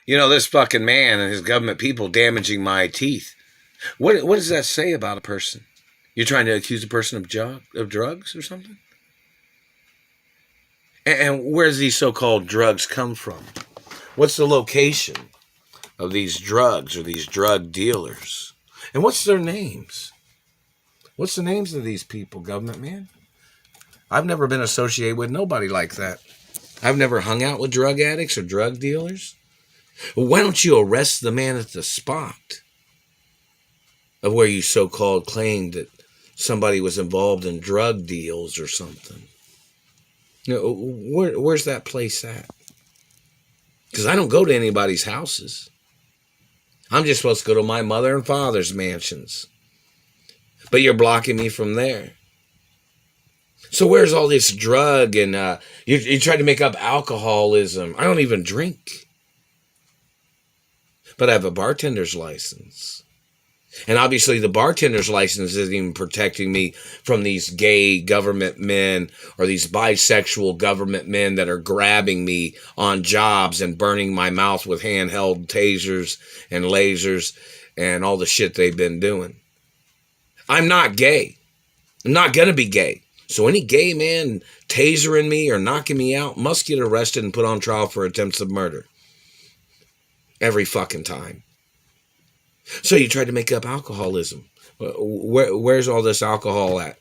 This fucking man and his government people damaging my teeth. What does that say about a person? You're trying to accuse a person of drugs or something? And where does these so-called drugs come from? What's the location of these drugs or these drug dealers? And what's their names? What's the names of these people, government man? I've never been associated with nobody like that. I've never hung out with drug addicts or drug dealers. Well, why don't you arrest the man at the spot of where you so-called claimed that somebody was involved in drug deals or something? Where's that place at? Because I don't go to anybody's houses. I'm just supposed to go to my mother and father's mansions. But you're blocking me from there. So where's all this drug and you tried to make up alcoholism? I don't even drink. But I have a bartender's license. And obviously the bartender's license isn't even protecting me from these gay government men or these bisexual government men that are grabbing me on jobs and burning my mouth with handheld tasers and lasers and all the shit they've been doing. I'm not gay. I'm not going to be gay. So any gay man tasering me or knocking me out must get arrested and put on trial for attempts of murder. Every fucking time. So you tried to make up alcoholism. Where's all this alcohol at?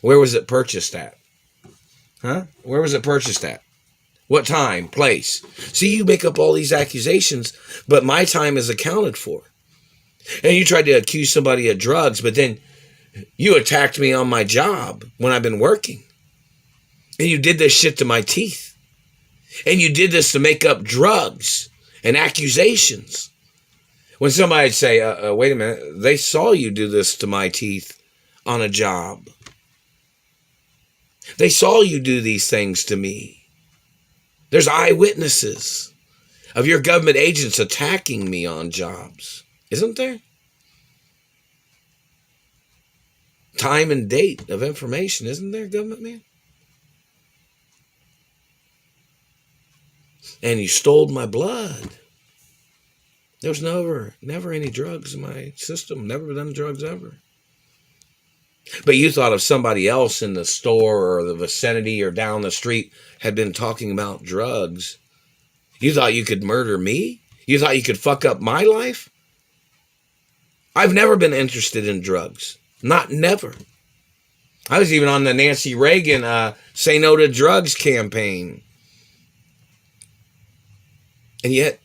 Where was it purchased at? Huh? Where was it purchased at? What time, place? See, you make up all these accusations, but my time is accounted for. And you tried to accuse somebody of drugs, but then you attacked me on my job when I've been working. And you did this shit to my teeth. And you did this to make up drugs and accusations. When somebody'd say, wait a minute, they saw you do this to my teeth on a job. They saw you do these things to me. There's eyewitnesses of your government agents attacking me on jobs. Isn't there? Time and date of information, isn't there, government man? And you stole my blood. There was never any drugs in my system. Never done drugs ever. But you thought if somebody else in the store or the vicinity or down the street had been talking about drugs, you thought you could murder me? You thought you could fuck up my life? I've never been interested in drugs. Not never. I was even on the Nancy Reagan Say No to Drugs campaign. And yet,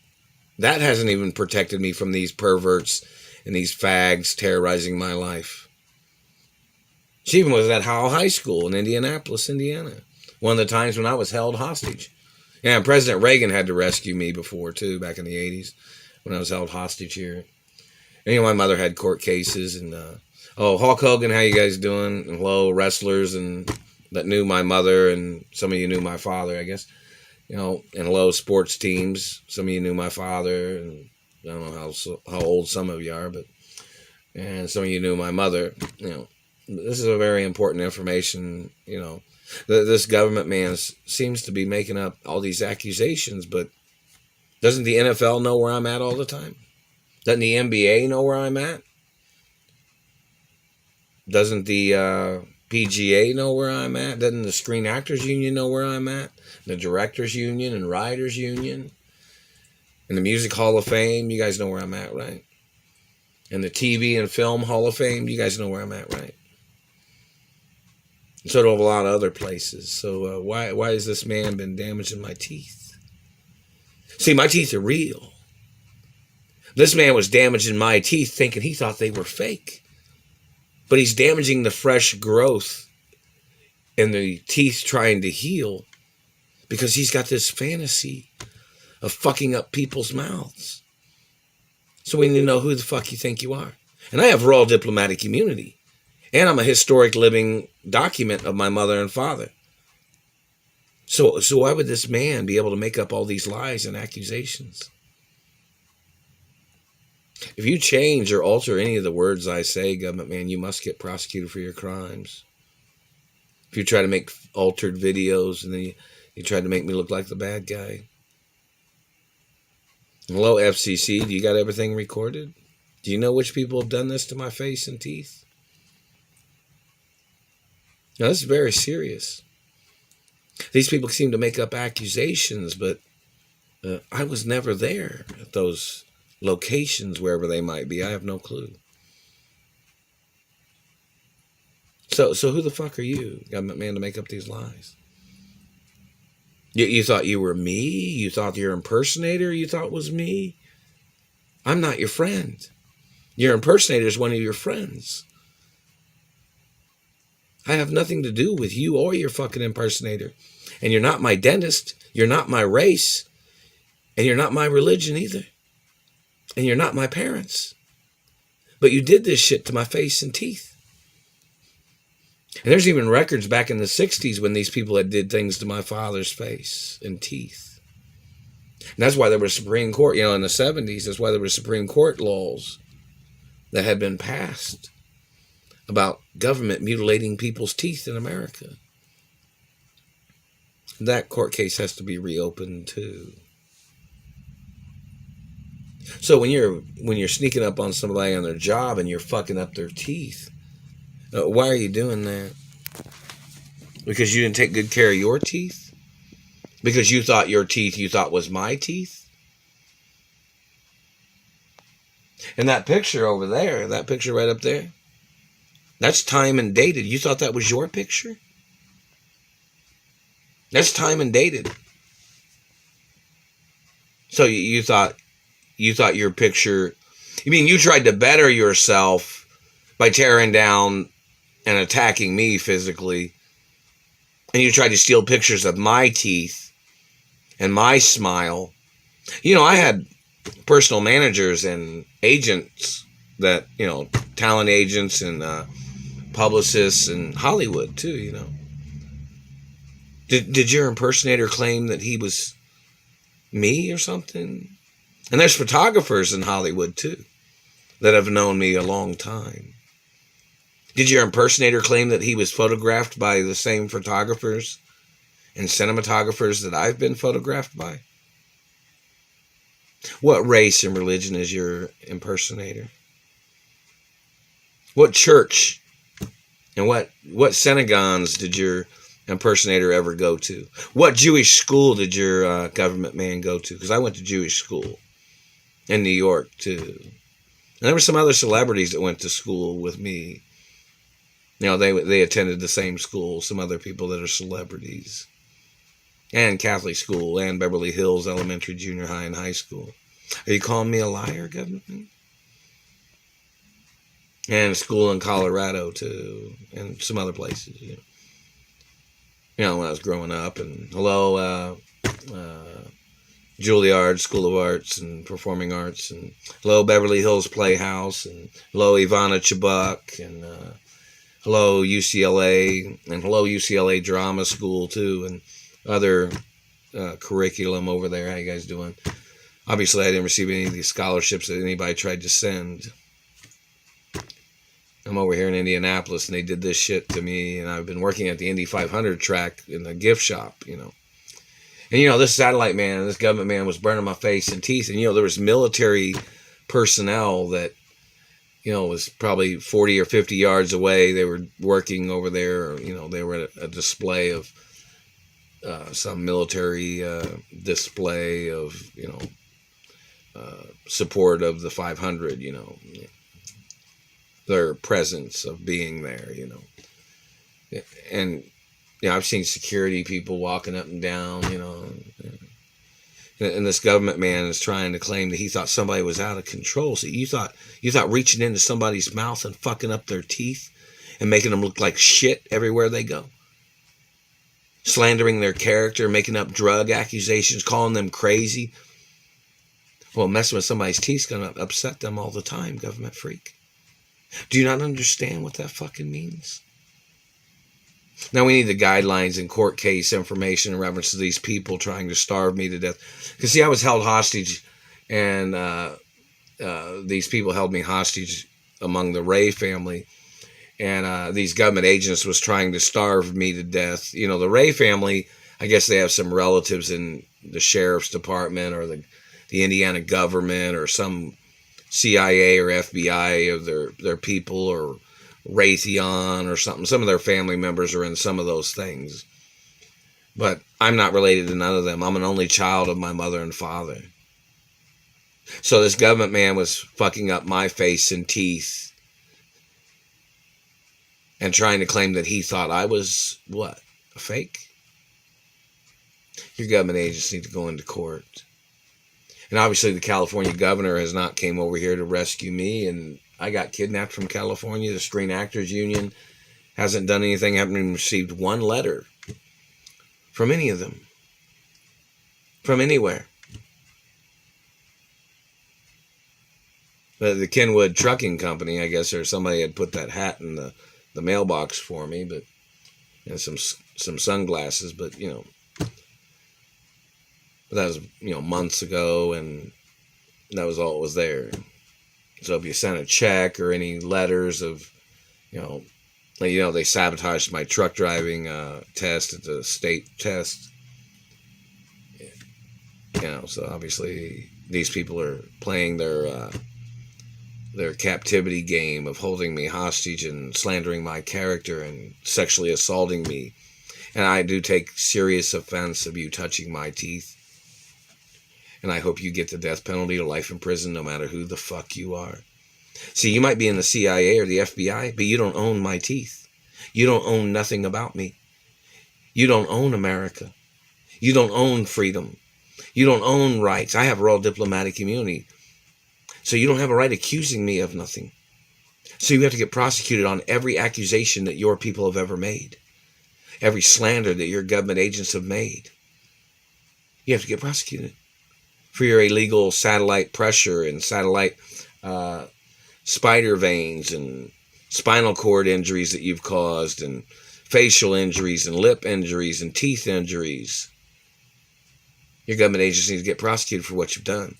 that hasn't even protected me from these perverts and these fags terrorizing my life. She even was at Howell High School in Indianapolis, Indiana. One of the times when I was held hostage. Yeah, President Reagan had to rescue me before, too, back in the 80s, when I was held hostage here. Anyway, my mother had court cases. And, Hulk Hogan, how you guys doing? And hello, wrestlers and that knew my mother, and some of you knew my father, I guess. And hello, sports teams. Some of you knew my father, and I don't know how old some of you are, and some of you knew my mother. This is a very important information. This government man seems to be making up all these accusations, but doesn't the NFL know where I'm at all the time? Doesn't the NBA know where I'm at? Doesn't the PGA know where I'm at? Doesn't the Screen Actors Union know where I'm at? The Directors Union and Writers Union? And the Music Hall of Fame? You guys know where I'm at, right? And the TV and Film Hall of Fame? You guys know where I'm at, right? And so do a lot of other places. So why has this man been damaging my teeth? See, my teeth are real. This man was damaging my teeth thinking he thought they were fake. But he's damaging the fresh growth and the teeth trying to heal because he's got this fantasy of fucking up people's mouths. So we need to know who the fuck you think you are. And I have royal diplomatic immunity. And I'm a historic living document of my mother and father. So why would this man be able to make up all these lies and accusations? If you change or alter any of the words I say, government man, you must get prosecuted for your crimes. If you try to make altered videos and then you try to make me look like the bad guy. Hello, FCC. Do you got everything recorded? Do you know which people have done this to my face and teeth? Now, this is very serious. These people seem to make up accusations, but I was never there at those locations, wherever they might be. I have no clue. So who the fuck are you, government man, to make up these lies? You thought you were me? You thought your impersonator you thought was me? I'm not your friend. Your impersonator is one of your friends. I have nothing to do with you or your fucking impersonator. And you're not my dentist. You're not my race. And you're not my religion either. And you're not my parents. But you did this shit to my face and teeth. And there's even records back in the 60s when these people had did things to my father's face and teeth. And that's why there was Supreme Court, in the 70s, that's why there were Supreme Court laws that had been passed about government mutilating people's teeth in America. That court case has to be reopened too. So when you're sneaking up on somebody on their job and you're fucking up their teeth, why are you doing that? Because you didn't take good care of your teeth? Because you thought your teeth you thought was my teeth? And that picture over there, that picture right up there, that's time and dated. You thought that was your picture? That's time and dated. So you thought your picture, you tried to better yourself by tearing down and attacking me physically. And you tried to steal pictures of my teeth and my smile. I had personal managers and agents that, talent agents and publicists in Hollywood too, Did your impersonator claim that he was me or something? And there's photographers in Hollywood too that have known me a long time. Did your impersonator claim that he was photographed by the same photographers and cinematographers that I've been photographed by? What race and religion is your impersonator? What church and what synagogues did your impersonator ever go to? What Jewish school did your government man go to? Because I went to Jewish school in New York too. And there were some other celebrities that went to school with me. They attended the same school, some other people that are celebrities. And Catholic school and Beverly Hills Elementary, Junior High, and High School. Are you calling me a liar, government? And school in Colorado too, and some other places, when I was growing up. And hello, Juilliard School of Arts and Performing Arts, and hello, Beverly Hills Playhouse, and hello, Ivana Chubbuck, and hello, UCLA, and hello, UCLA Drama School too, and other curriculum over there. How you guys doing? Obviously, I didn't receive any of these scholarships that anybody tried to send. I'm over here in Indianapolis, and they did this shit to me, and I've been working at the Indy 500 track in the gift shop, And, this satellite man, this government man was burning my face and teeth, and, there was military personnel that, was probably 40 or 50 yards away. They were working over there, or, they were at a display of some military display of, support of the 500, their presence of being there, And, I've seen security people walking up and down, and this government man is trying to claim that he thought somebody was out of control. So you thought reaching into somebody's mouth and fucking up their teeth and making them look like shit everywhere they go. Slandering their character, making up drug accusations, calling them crazy. Well, messing with somebody's teeth is going to upset them all the time, government freak. Do you not understand what that fucking means? Now we need the guidelines and court case information in reference to these people trying to starve me to death. Because, see, I was held hostage, and these people held me hostage among the Ray family. And these government agents was trying to starve me to death. The Ray family, I guess they have some relatives in the sheriff's department or the the Indiana government or some CIA or FBI of their people, or Raytheon or something. Some of their family members are in some of those things. But I'm not related to none of them. I'm an only child of my mother and father. So this government man was fucking up my face and teeth and trying to claim that he thought I was, what, a fake? Your government agents need to go into court. And obviously the California governor has not came over here to rescue me, and I got kidnapped from California. The Screen Actors Union hasn't done anything. I haven't even received one letter from any of them, from anywhere. But the Kenwood Trucking Company, I guess, or somebody had put that hat in the mailbox for me, but and some sunglasses, but you know, that was, you know, months ago, and that was all that was there. So if you sent a check or any letters of, you know, they sabotaged my truck driving test at the state test. You know, so obviously these people are playing their captivity game of holding me hostage and slandering my character and sexually assaulting me. And I do take serious offense of you touching my teeth. And I hope you get the death penalty or life in prison no matter who the fuck you are. See, you might be in the CIA or the FBI, but you don't own my teeth. You don't own nothing about me. You don't own America. You don't own freedom. You don't own rights. I have royal diplomatic immunity. So you don't have a right accusing me of nothing. So you have to get prosecuted on every accusation that your people have ever made. Every slander that your government agents have made. You have to get prosecuted for your illegal satellite pressure and satellite spider veins and spinal cord injuries that you've caused, and facial injuries and lip injuries and teeth injuries. Your government agents need to get prosecuted for what you've done.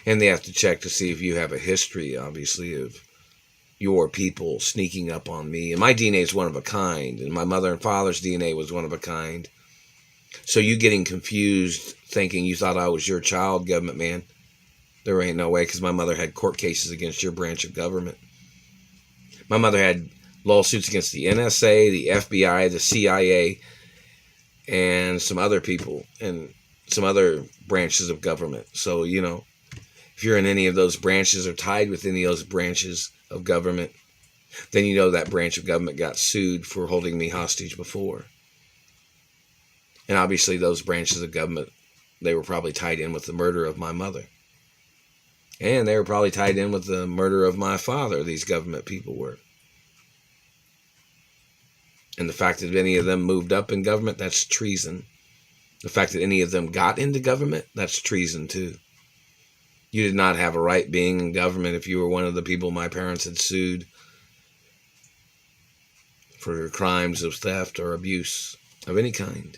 And they have to check to see if you have a history, obviously, of your people sneaking up on me. And my DNA is one of a kind, and my mother and father's DNA was one of a kind. So you getting confused, thinking you thought I was your child, government man, there ain't no way, because my mother had court cases against your branch of government. My mother had lawsuits against the NSA, the FBI, the CIA, and some other people, and some other branches of government. So, you know, if you're in any of those branches or tied with any of those branches of government, then you know that branch of government got sued for holding me hostage before. And obviously those branches of government, they were probably tied in with the murder of my mother. And they were probably tied in with the murder of my father, these government people were. And the fact that any of them moved up in government, that's treason. The fact that any of them got into government, that's treason too. You did not have a right being in government if you were one of the people my parents had sued for crimes of theft or abuse of any kind.